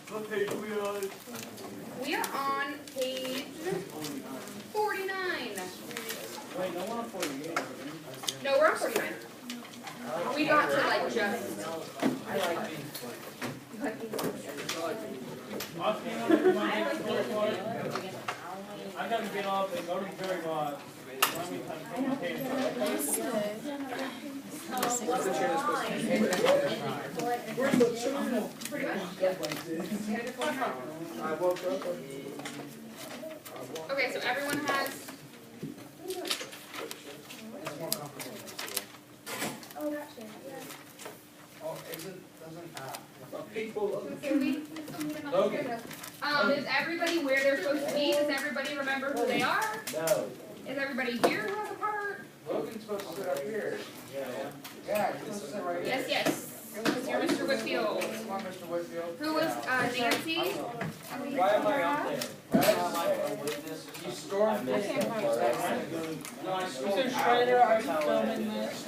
What page are we on? We are on page 49. Wait, no, we're on 48. No, we're on 49. We got to like just. I gotta get off and go to the very bottom. Okay, so everyone has. Oh, gotcha. Is everybody where they're supposed to be? Does everybody remember who they are? No. Is everybody here who has a part? Logan's supposed to sit up here. Yeah, he's supposed to sit right here. Yes, yes. You're Mr. Whitfield. Come on, Mr. Whitfield. Who was Nancy? Why am I up there? You stormed No, I Mr. Schrader, are you filming this?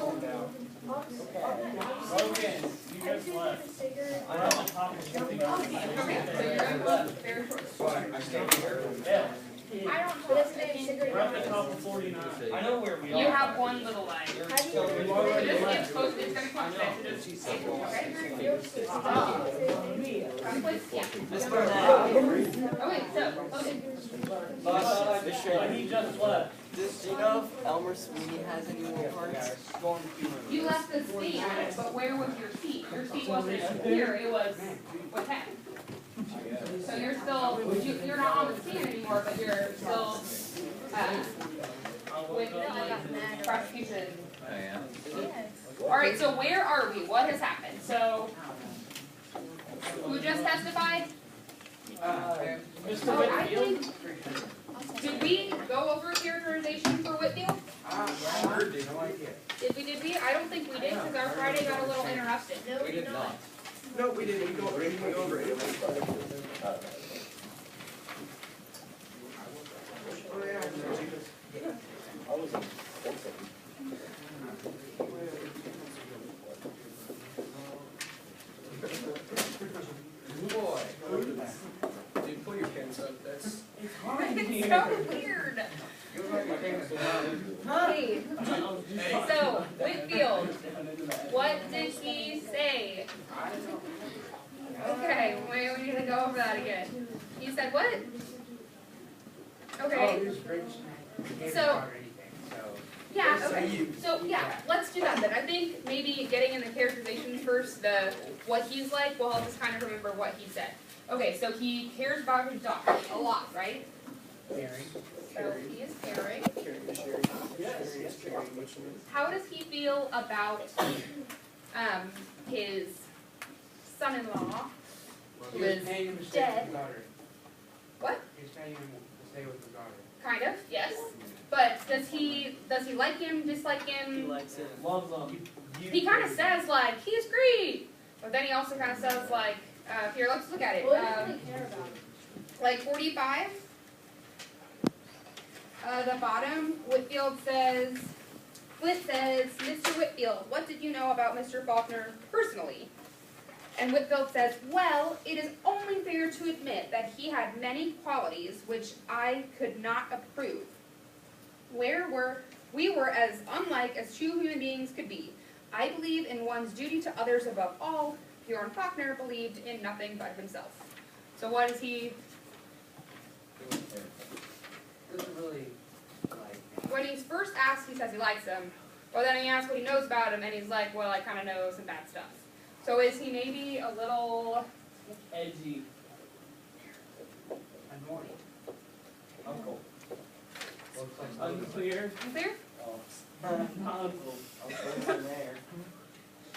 Logan, you just left. I have a top of something else. Okay, so you're on very short. I stayed here. Yeah, I don't, but it's name cigarette. we're at the top of 49. I know where we You have one little line. So How do you this gets posted, it's gonna come messages. Okay, so, okay. He just left. Do you know if Elmer Sweeney has any more parts? You left the seat, but where was your seat? Your seat wasn't here, it was with him. So you're still, you're not on the stand anymore, but you're still, with the prosecution. Alright, so where are we? What has happened? So, who just testified? Mr. Oh, I Whitfield? think, did we go over characterization for Whitfield? Did we? I don't think we did, because our Friday got a little interrupted. No, we did not. No, we didn't. We go over it. Oh, yeah. Boy. Dude, pull your pants up. That's. It's so weird. Hey, so, Whitfield, what did he say? Okay, wait, we need to go over that again. He said what? Okay, so, yeah, okay. So, yeah, let's do that then. I think maybe getting in the characterization first, the what he's like, well, I'll just kind of remember what he said. Okay, so he cares about his dog a lot, right? So he is caring. How does he feel about his son-in-law, who is dead? What? He's telling him to stay with his daughter. Kind of, yes. But does he like him, dislike He him? likes it. Loves them. He kind of says like, he's great. But then he also kind of says like, here, let's look at it. What do you really care about? Like 45. The bottom, Whitfield says, Flint says, Mr. Whitfield, what did you know about Mr. Faulkner personally? And Whitfield says, well, it is only fair to admit that he had many qualities which I could not approve. We were as unlike as two human beings could be. I believe in one's duty to others above all. Bjorn Faulkner believed in nothing but himself. So what is he? Doesn't really like. When he's first asked, he says he likes him. Well, then he asks what he knows about him, and he's like, well, I kind of know some bad stuff. So is he maybe a little Edgy. Annoying. Uncle. Uncle. Unclear. unclear? Not uncle. Uncle's in there.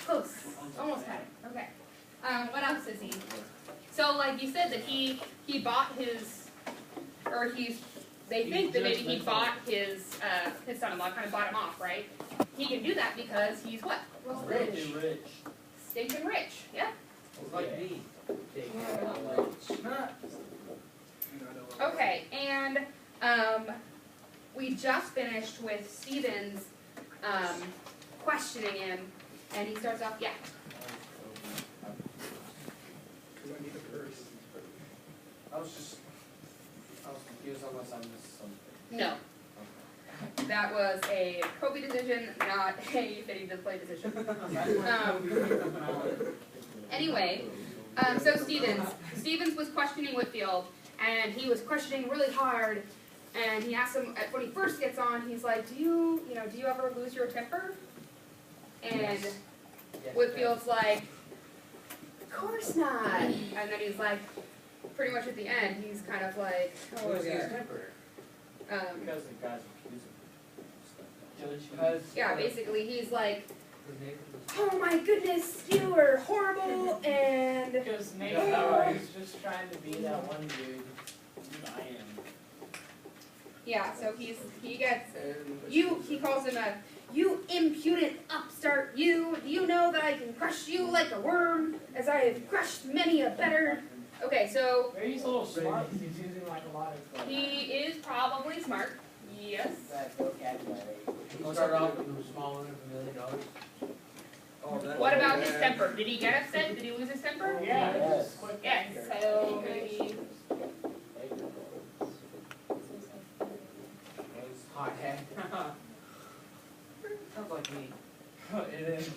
Close. Almost had it. Okay. What else is he? So, like you said, that he bought his, or they think that maybe he bought his son-in-law, kind of bought him off, right? He can do that because he's what? Rich. Stinking rich. Yeah. Like me. Okay, and we just finished with Stephen's questioning him, And he starts off, yeah. Because I need a purse. I was confused unless I missed something. No. That was a Kobe decision, not a fitting display decision. Anyway, so Stevens was questioning Whitfield, and he was questioning really hard, and he asked him, when he first gets on, he's like, do you ever lose your temper? And Whitfield's like, of course not. And then he's like, pretty much at the end, he's kind of like, oh, Losing his yeah. temper. Because the guys accusing him. Yeah, basically, he's like, oh my goodness, you are horrible, and Because Nate is just trying to be that one dude. I am. yeah, so he gets, he calls him you impudent upstart, you. Do you know that I can crush you like a worm, as I have crushed many a better? Okay, so He's a little smart because he's using like a lot of he is probably smart, yes. that vocabulary. He started off with a small one of $1 million. Oh, that What about his temper? Did he get upset? Did he lose his temper? Yeah, Yes. just quick Yes, anger. so maybe, Hot head. Sounds like me. It is.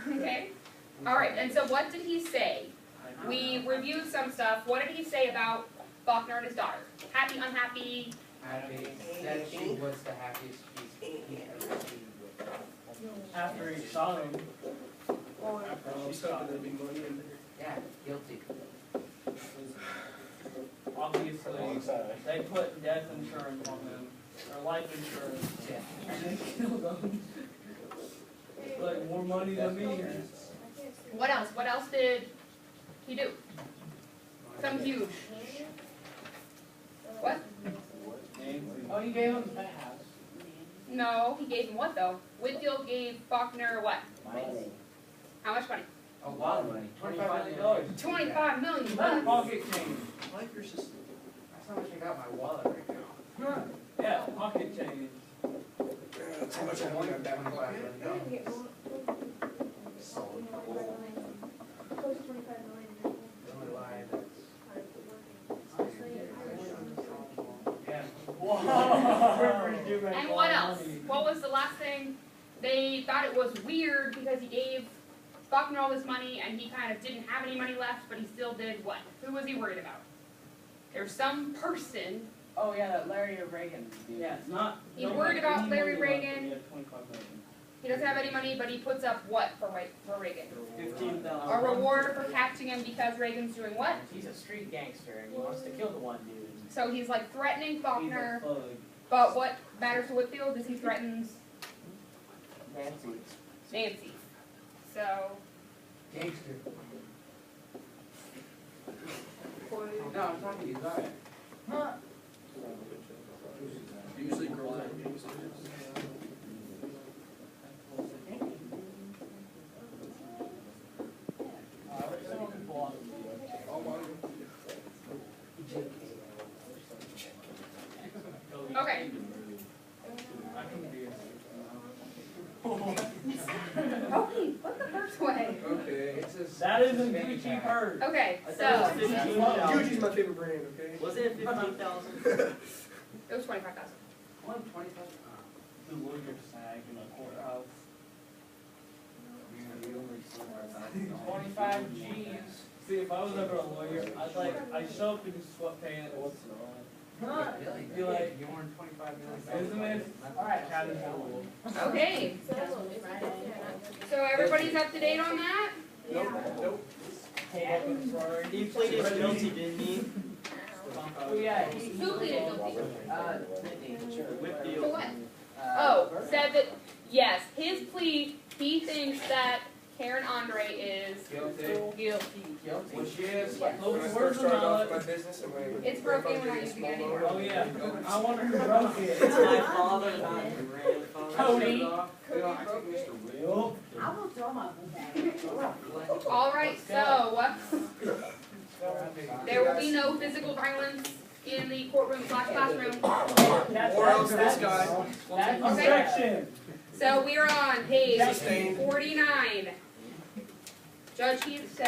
okay. All right, and so what did he say? We reviewed some stuff. What did he say about Faulkner and his daughter? Happy, unhappy? Happy. Said she was the happiest he's ever seen with. After he saw him. I was hoping there'd be money in there. Yeah, guilty. Obviously, they put death insurance on him, or life insurance, Yeah. and they killed him. Like, more money than me. What else? What else did he do? Some huge. What? Oh, you gave him the house. No, he gave him what though? Whitfield gave Faulkner what? How much money? A lot of money. $25 million. $25 million. Pocket change. Like your sister. That's how much I got in my wallet right now. Yeah, pocket change. That's how much I want in that pocket. Solid. Close to 25 million. The only lie that's. Yeah. Wow. And what else? What was the last thing? They thought it was weird because he gave Faulkner all this money and he kind of didn't have any money left, but he still did what? Who was he worried about? There's some person. Oh yeah, that Larry Reagan. Yeah, it's not. He's worried about Larry Reagan. He had 25 million. He doesn't have any money, but he puts up what for Reagan? 15,000. A reward for catching him because Reagan's doing what? He's a street gangster and he wants to kill the one dude. So he's like threatening He's Faulkner, a thug. but what matters to Whitfield is he threatens Nancy. Nancy. So, Gangster. No, I'm talking to you, go ahead. Usually girls are gangsters. okay. Okay, put the first way. Okay. It's a. That isn't Gucci purse. Okay, I so, thought it was Gucci's my favorite brand, okay? Was it 15,000? it was 25,000. One 25. The lawyer sag in a courthouse. 25 G's. See, if I was ever a lawyer, I'd show up in sweatpants. You're like, you earned 25 million. Isn't it? Alright, Casual. Okay, so everybody's up to date on that? Nope. He pleaded guilty, didn't he? Oh yeah, Who pleaded guilty? Whitfield. To what? Oh, said that, yes, his plea, he thinks that Karen Andre is Guilty. guilty. Guilty. Well, she is. Like, When I where's first the started off mallet? my business and my. It's broken, we're not using it anymore. Oh yeah, I wonder who broke It's it. my father, not your grandfather. Cody. I think Mr. Will. Alright, so, there will be no physical violence in the courtroom / classroom. Or else this guy. That's Okay. objection. So we are on page Sustained. 49. now. Judge Heath said